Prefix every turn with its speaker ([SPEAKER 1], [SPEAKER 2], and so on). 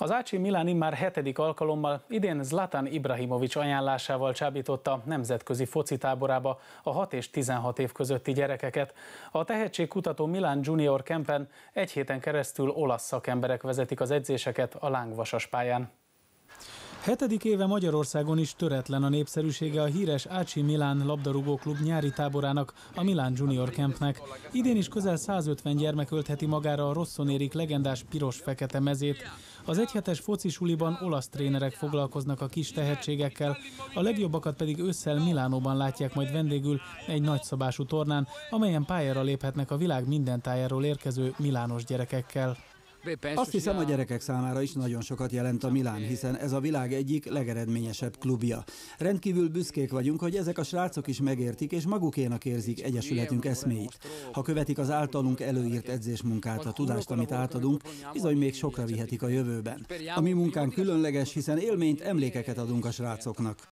[SPEAKER 1] Az AC Milan immár 7. alkalommal idén Zlatan Ibrahimović ajánlásával csábította nemzetközi focitáborába a 6 és 16 év közötti gyerekeket. A tehetségkutató Milan Junior Campen egy héten keresztül olasz szakemberek vezetik az edzéseket a lángvasas pályán. 7. éve Magyarországon is töretlen a népszerűsége a híres AC Milan labdarúgóklub nyári táborának, a Milan Junior Campnek. Idén is közel 150 gyermek öltheti magára a Rossonérik legendás piros-fekete mezét. Az egyhetes focisuliban olasz trénerek foglalkoznak a kis tehetségekkel, a legjobbakat pedig ősszel Milánóban látják majd vendégül egy nagyszabású tornán, amelyen pályára léphetnek a világ minden tájáról érkező milános gyerekekkel.
[SPEAKER 2] Azt hiszem, a gyerekek számára is nagyon sokat jelent a Milán, hiszen ez a világ egyik legeredményesebb klubja. Rendkívül büszkék vagyunk, hogy ezek a srácok is megértik és magukénak érzik egyesületünk eszméit. Ha követik az általunk előírt edzésmunkát, a tudást, amit átadunk, bizony még sokra vihetik a jövőben. A mi munkánk különleges, hiszen élményt, emlékeket adunk a srácoknak.